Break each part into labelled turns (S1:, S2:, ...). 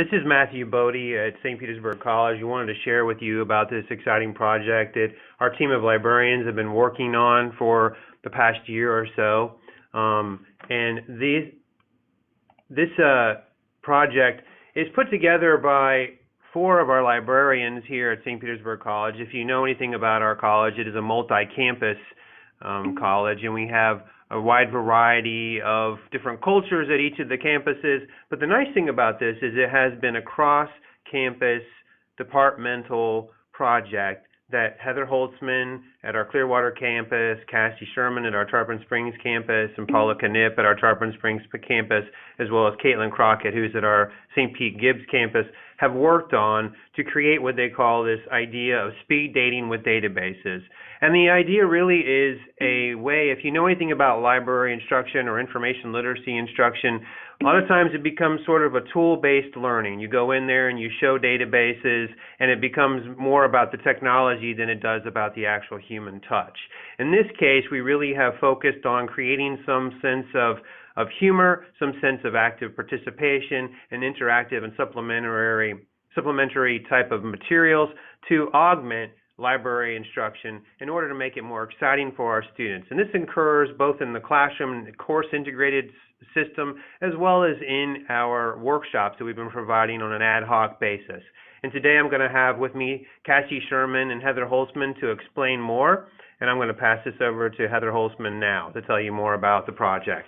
S1: This is Matthew Bodie at St. Petersburg College. We wanted to share with you about this exciting project that our team of librarians have been working on for the past year or so. This project is put together by 4 of our librarians here at St. Petersburg College. If you know anything about our college, it is a multi-campus college, and we have a wide variety of different cultures at each of the campuses. But the nice thing about this is it has been a cross-campus departmental project that Heather Holtzman at our Clearwater campus, Cassie Sherman at our Tarpon Springs campus, and Paula Knipp at our Tarpon Springs campus, as well as Caitlin Crockett, who's at our St. Pete Gibbs campus, have worked on to create what they call this idea of speed dating with databases. And the idea really is a way, if you know anything about library instruction or information literacy instruction, a lot of times it becomes sort of a tool-based learning. You go in there and you show databases, and it becomes more about the technology than it does about the actual human touch. In this case, we really have focused on creating some sense of humor, some sense of active participation, and interactive and supplementary type of materials to augment library instruction in order to make it more exciting for our students. And this occurs both in the classroom and course integrated system, as well as in our workshops that we've been providing on an ad hoc basis. And today I'm going to have with me Cassie Sherman and Heather Holtzman to explain more, and I'm going to pass this over to Heather Holtzman now to tell you more about the project.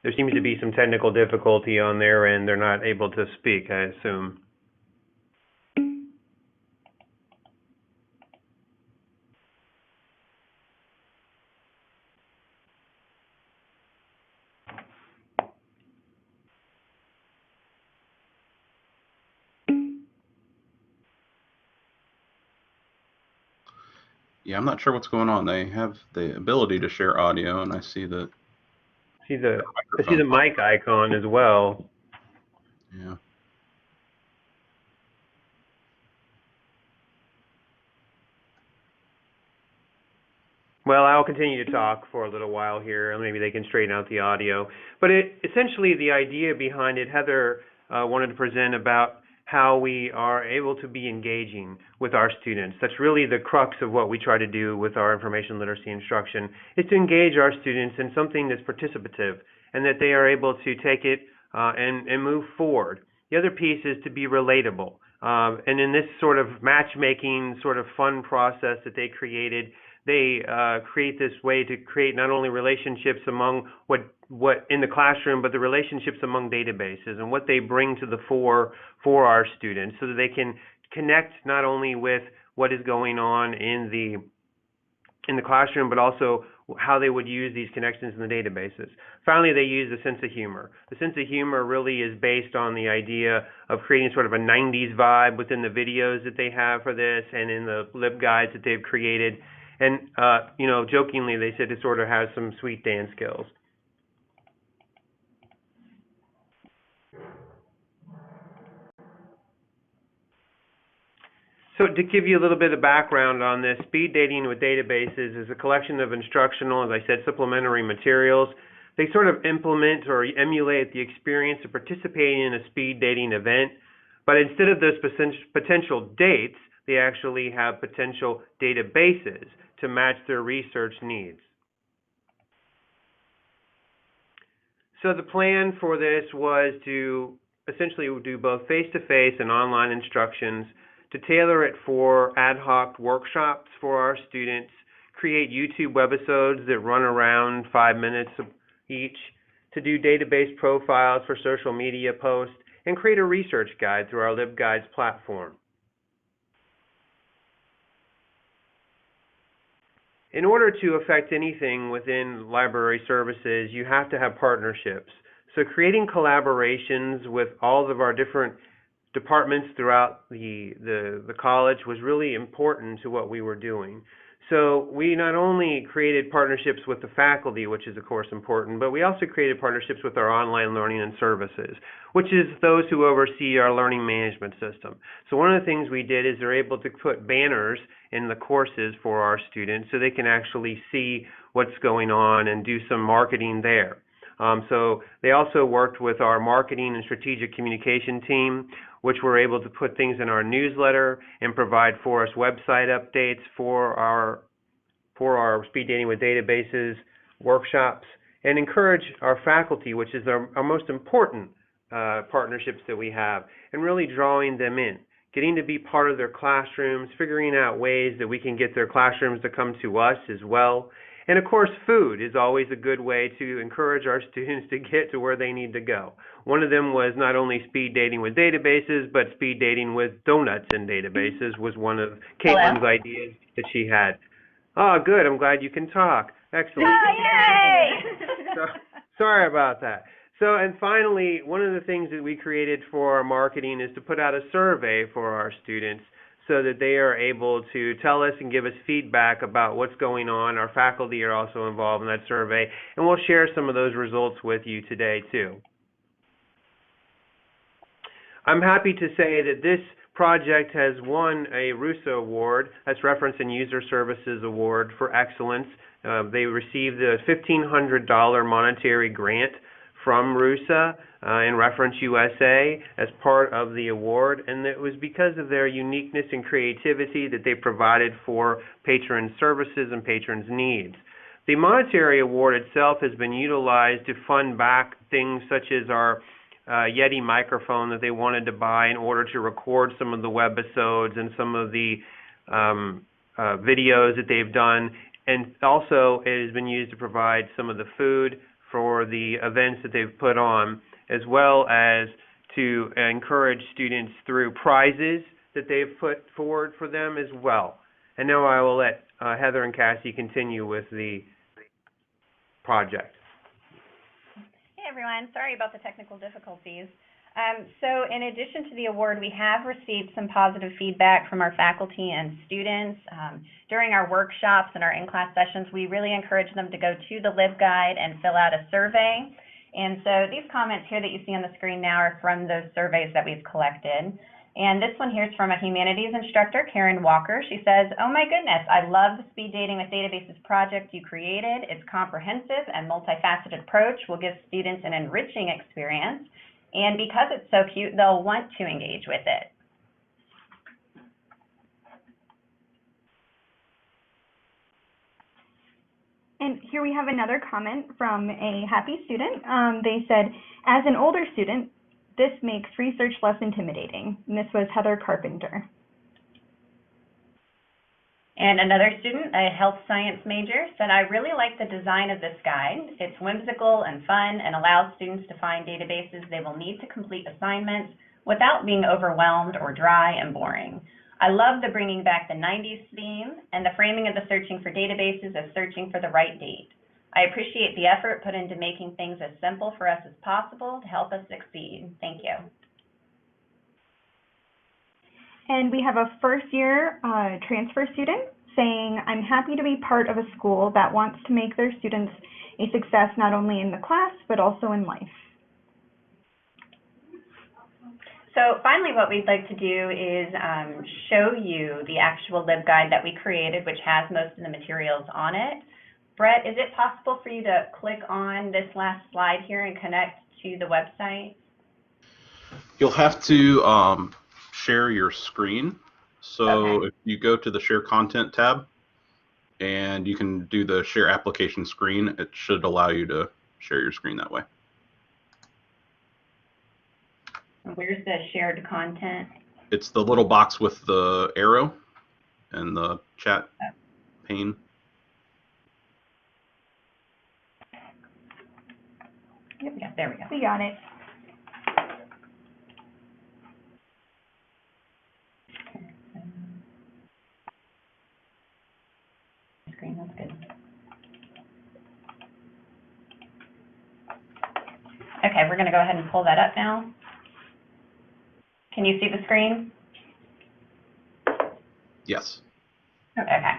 S1: There seems to be some technical difficulty on their end. They're not able to speak, I assume.
S2: Yeah, I'm not sure what's going on. They have the ability to share audio, and I see the
S1: I see the mic icon as well.
S2: Yeah.
S1: Well, I'll continue to talk for a little while here, and maybe they can straighten out the audio. But essentially, the idea behind it, Heather wanted to present about how we are able to be engaging with our students. That's really the crux of what we try to do with our information literacy instruction, is to engage our students in something that's participative, and that they are able to take it and move forward. The other piece is to be relatable. And in this sort of matchmaking, sort of fun process that they created, they create this way to create not only relationships among what in the classroom, but the relationships among databases and what they bring to the fore for our students, so that they can connect not only with what is going on in the classroom, but also how they would use these connections in the databases. Finally, they use a sense of humor. The sense of humor really is based on the idea of creating sort of a 90s vibe within the videos that they have for this and in the LibGuides that they've created. And, jokingly, they said it sort of has some sweet dance skills. So to give you a little bit of background on this, speed dating with databases is a collection of instructional, as I said, supplementary materials. They sort of implement or emulate the experience of participating in a speed dating event, but instead of those potential dates, they actually have potential databases to match their research needs. So the plan for this was to essentially do both face-to-face and online instructions, to tailor it for ad hoc workshops for our students, create YouTube webisodes that run around 5 minutes each, to do database profiles for social media posts, and create a research guide through our LibGuides platform. In order to affect anything within library services, you have to have partnerships. So creating collaborations with all of our different departments throughout the college was really important to what we were doing. So we not only created partnerships with the faculty, which is of course important, but we also created partnerships with our online learning and services, which is those who oversee our learning management system. So one of the things we did is they're able to put banners in the courses for our students so they can actually see what's going on and do some marketing there. So they also worked with our marketing and strategic communication team, which were able to put things in our newsletter and provide for us website updates for our speed dating with databases workshops, and encourage our faculty, which is our most important partnerships that we have, and really drawing them in, getting to be part of their classrooms, figuring out ways that we can get their classrooms to come to us as well. And of course, food is always a good way to encourage our students to get to where they need to go. One of them was not only speed dating with databases, but speed dating with donuts and databases was one of Caitlin's ideas that she had. Oh, good. I'm glad you can talk. Excellent.
S3: Yay!
S1: Sorry about that. So, and finally, one of the things that we created for our marketing is to put out a survey for our students so that they are able to tell us and give us feedback about what's going on. Our faculty are also involved in that survey, and we'll share some of those results with you today too. I'm happy to say that this project has won a RUSA award, that's Reference and User Services Award for Excellence. They received a $1,500 monetary grant from RUSA and Reference USA as part of the award, and it was because of their uniqueness and creativity that they provided for patron services and patrons' needs. The monetary award itself has been utilized to fund back things such as our Yeti microphone that they wanted to buy in order to record some of the webisodes and some of the videos that they've done, and also it has been used to provide some of the food for the events that they've put on, as well as to encourage students through prizes that they've put forward for them as well. And now I will let Heather and Cassie continue with the project.
S3: Hey everyone, sorry about the technical difficulties. So in addition to the award, we have received some positive feedback from our faculty and students. During our workshops and our in-class sessions, we really encourage them to go to the LibGuide and fill out a survey. And so these comments here that you see on the screen now are from those surveys that we've collected. And this one here is from a humanities instructor, Karen Walker. She says, "Oh my goodness, I love the Speed Dating with Databases project you created. Its comprehensive and multifaceted approach will give students an enriching experience. And because it's so cute, they'll want to engage with it."
S4: And here we have another comment from a happy student. They said, "As an older student, this makes research less intimidating." And this was Heather Carpenter.
S3: And another student, a health science major, said, "I really like the design of this guide. It's whimsical and fun and allows students to find databases they will need to complete assignments without being overwhelmed or dry and boring. I love the bringing back the 90s theme and the framing of the searching for databases as searching for the right date. I appreciate the effort put into making things as simple for us as possible to help us succeed. Thank you."
S4: And we have a first-year transfer student saying, "I'm happy to be part of a school that wants to make their students a success not only in the class, but also in life."
S3: So finally, what we'd like to do is show you the actual LibGuide that we created, which has most of the materials on it. Brett, is it possible for you to click on this last slide here and connect to the website?
S2: You'll have to share your screen. So
S3: Okay.
S2: if you go to the Share Content tab, and you can do the Share Application screen, it should allow you to share your screen that way.
S3: Where's the shared content?
S2: It's the little box with the arrow and the chat pane.
S3: Yep, yeah, there we go.
S4: We got it.
S3: Screen, that's good. Okay, we're going to go ahead and pull that up now. Can you see the screen?
S2: Yes.
S3: Okay.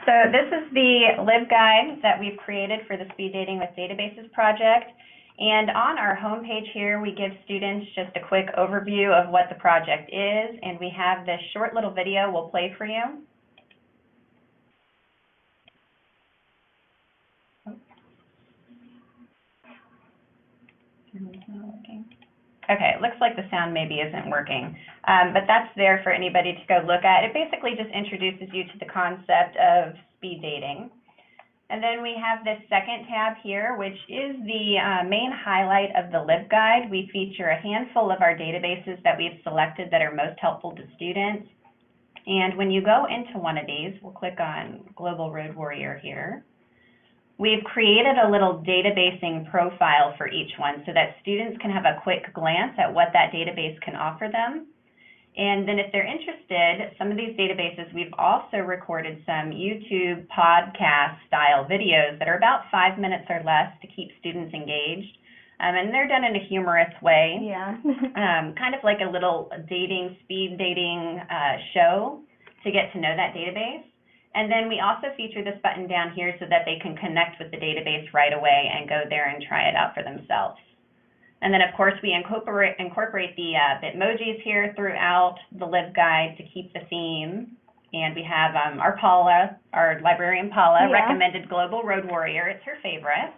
S3: So this is the LibGuide that we've created for the Speed Dating with Databases project. And on our homepage here, we give students just a quick overview of what the project is, and we have this short little video we'll play for you. Okay, it looks like the sound maybe isn't working, but that's there for anybody to go look at. It basically just introduces you to the concept of speed dating. And then we have this second tab here, which is the main highlight of the LibGuide. We feature a handful of our databases that we've selected that are most helpful to students. And when you go into one of these, we'll click on Global Road Warrior here. We've created a little databasing profile for each one so that students can have a quick glance at what that database can offer them. And then if they're interested, some of these databases, we've also recorded some YouTube podcast style videos that are about 5 minutes or less to keep students engaged. And they're done in a humorous way.
S4: Yeah.
S3: Kind of like a little speed dating show to get to know that database. And then we also feature this button down here so that they can connect with the database right away and go there and try it out for themselves. And then, of course, we incorporate the Bitmojis here throughout the LibGuide to keep the theme. And we have our librarian Paula, recommended Global Road Warrior. It's her favorite.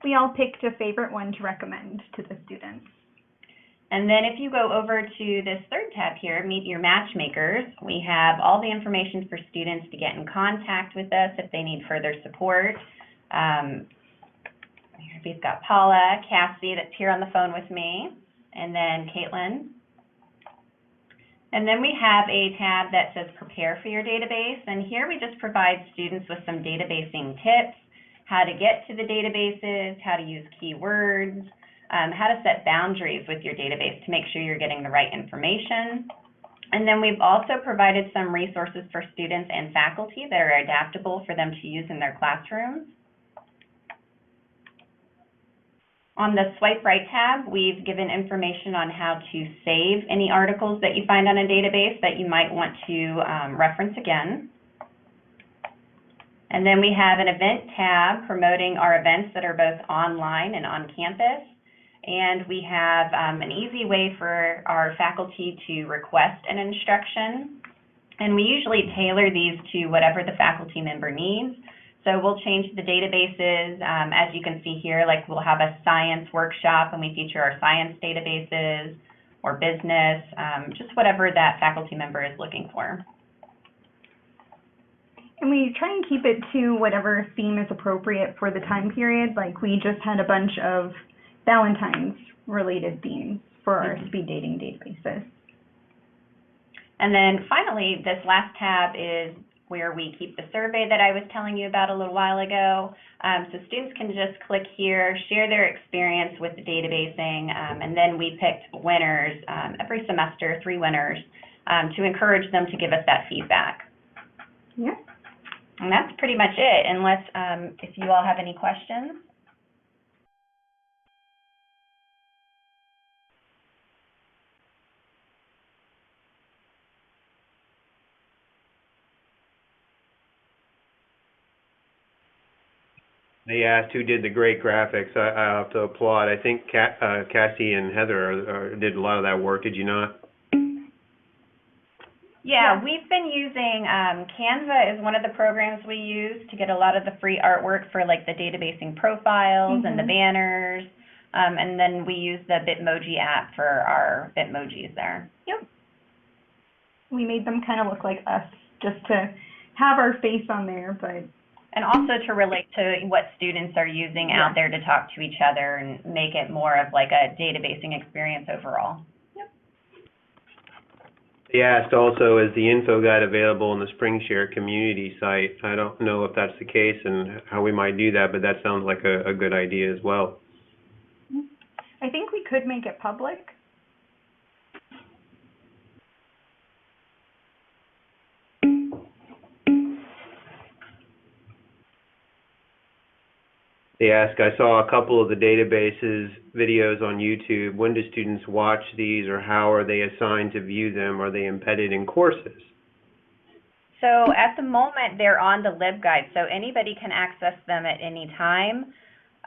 S4: We all picked a favorite one to recommend to the students.
S3: And then if you go over to this third tab here, Meet Your Matchmakers, we have all the information for students to get in contact with us if they need further support. We've got Paula, Cassie, that's here on the phone with me, and then Caitlin. And then we have a tab that says Prepare for Your Database, and here we just provide students with some databasing tips, how to get to the databases, how to use keywords, how to set boundaries with your database to make sure you're getting the right information. And then we've also provided some resources for students and faculty that are adaptable for them to use in their classrooms. On the Swipe Right tab, we've given information on how to save any articles that you find on a database that you might want to reference again. And then we have an Event tab promoting our events that are both online and on campus. And we have an easy way for our faculty to request an instruction. And we usually tailor these to whatever the faculty member needs. So we'll change the databases, as you can see here, like we'll have a science workshop and we feature our science databases or business, just whatever that faculty member is looking for.
S4: And we try and keep it to whatever theme is appropriate for the time period. Like we just had a bunch of Valentine's related themes for our speed dating databases.
S3: And then finally, this last tab is where we keep the survey that I was telling you about a little while ago. So students can just click here, share their experience with the databasing, and then we picked winners every semester, 3 winners, to encourage them to give us that feedback.
S4: Yeah.
S3: And that's pretty much it, unless if you all have any questions.
S1: They asked who did the great graphics. I have to applaud. I think Cassie and Heather did a lot of that work. Did you not?
S3: Yeah, we've been using Canva is one of the programs we use to get a lot of the free artwork for like the databasing profiles and the banners. And then we use the Bitmoji app for our Bitmojis there.
S4: Yep. We made them kind of look like us just to have our face on there, but
S3: and also to relate to what students are using out there to talk to each other and make it more of like a databasing experience overall.
S1: They asked also, is the info guide available on the SpringShare community site? I don't know if that's the case and how we might do that, but that sounds like a good idea as well.
S4: I think we could make it public.
S1: They ask, I saw a couple of the databases videos on YouTube. When do students watch these, or how are they assigned to view them? Are they embedded in courses?
S3: So at the moment, they're on the LibGuide, so anybody can access them at any time.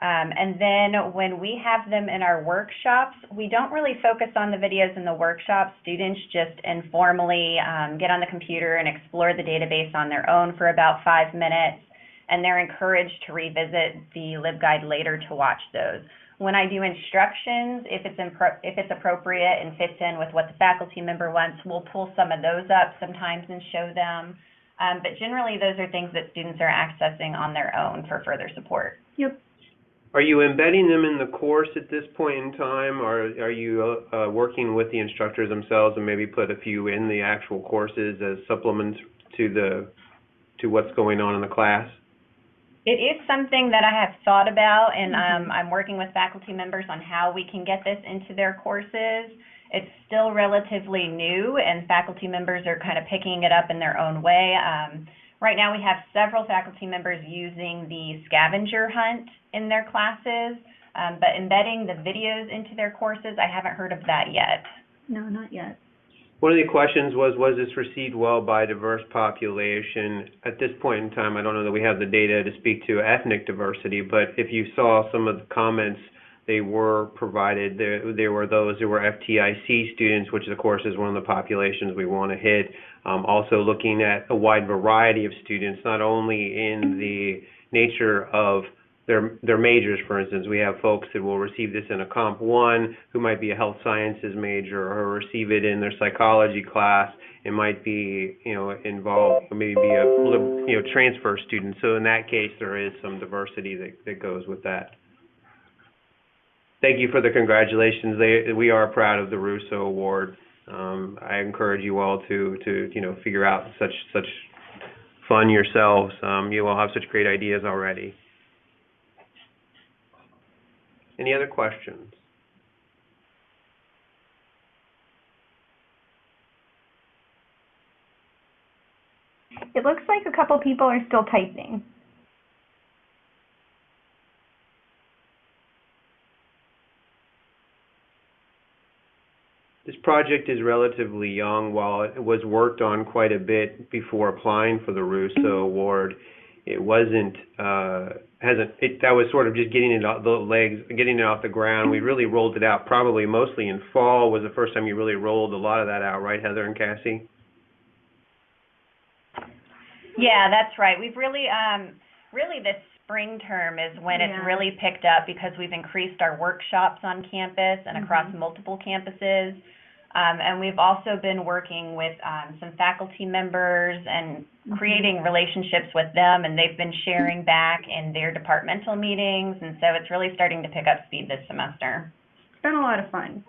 S3: And then when we have them in our workshops, we don't really focus on the videos in the workshops. Students just informally get on the computer and explore the database on their own for about 5 minutes, and they're encouraged to revisit the LibGuide later to watch those. When I do instructions, if it's appropriate and fits in with what the faculty member wants, we'll pull some of those up sometimes and show them. But generally, those are things that students are accessing on their own for further support.
S4: Yep.
S1: Are you embedding them in the course at this point in time, or are you working with the instructors themselves and maybe put a few in the actual courses as supplements to what's going on in the class?
S3: It is something that I have thought about, and I'm working with faculty members on how we can get this into their courses. It's still relatively new, and faculty members are kind of picking it up in their own way. Right now we have several faculty members using the scavenger hunt in their classes, but embedding the videos into their courses, I haven't heard of that yet.
S4: No, not yet.
S1: One of the questions was this received well by a diverse population? At this point in time, I don't know that we have the data to speak to ethnic diversity, but if you saw some of the comments they were provided, there were those who were FTIC students, which of course is one of the populations we want to hit. Also looking at a wide variety of students, not only in the nature of their majors. For instance, we have folks that will receive this in a Comp 1 who might be a health sciences major, or receive it in their psychology class. It might be, involved, maybe a transfer student. So in that case, there is some diversity that goes with that. Thank you for the congratulations. We are proud of the Russo Award. I encourage you all to figure out such fun yourselves. You all have such great ideas already. Any other questions?
S4: It looks like a couple people are still typing.
S1: This project is relatively young. While it was worked on quite a bit before applying for the Russo Award, it wasn't, that was sort of just getting it off the ground. We really rolled it out probably mostly in fall was the first time you really rolled a lot of that out, right, Heather and Cassie?
S3: Yeah, that's right. We've really this spring term is when it's really picked up, because we've increased our workshops on campus and across multiple campuses. And we've also been working with some faculty members and creating relationships with them, and they've been sharing back in their departmental meetings, and so it's really starting to pick up speed this semester.
S4: It's been a lot of fun.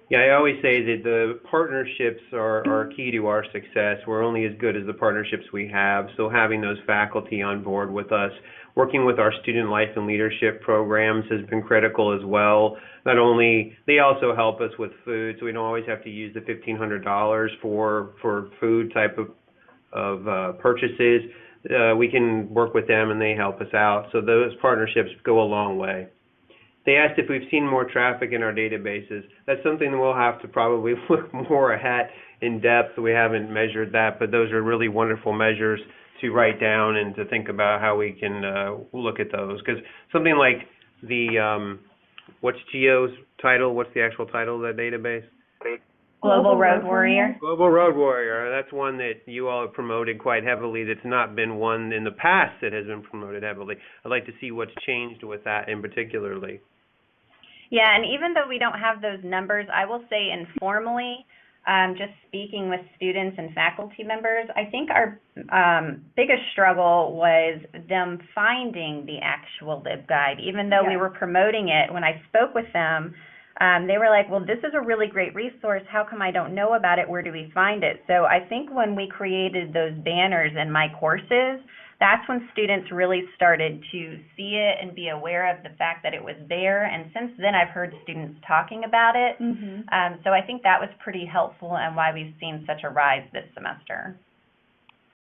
S1: Yeah, I always say that the partnerships are key to our success. We're only as good as the partnerships we have, so having those faculty on board with us, working with our student life and leadership programs has been critical as well. Not only, they also help us with food, so we don't always have to use the $1,500 for food type of purchases. We can work with them and they help us out, so those partnerships go a long way. They asked if we've seen more traffic in our databases. That's something that we'll have to probably look more at in depth. We haven't measured that, but those are really wonderful measures to write down and to think about how we can look at those. Because something like the, what's Geo's title? What's the actual title of that database?
S3: Global Road Warrior.
S1: Global Road Warrior. That's one that you all have promoted quite heavily. That's not been one in the past that has been promoted heavily. I'd like to see what's changed with that in particularly.
S3: Yeah, and even though we don't have those numbers, I will say informally, just speaking with students and faculty members, I think our biggest struggle was them finding the actual LibGuide. Even though we were promoting it, when I spoke with them, They were like, well, this is a really great resource. How come I don't know about it? Where do we find it? So I think when we created those banners in my courses, that's when students really started to see it and be aware of the fact that it was there. And since then, I've heard students talking about it.
S4: Mm-hmm.
S3: So I think that was pretty helpful and why we've seen such a rise this semester.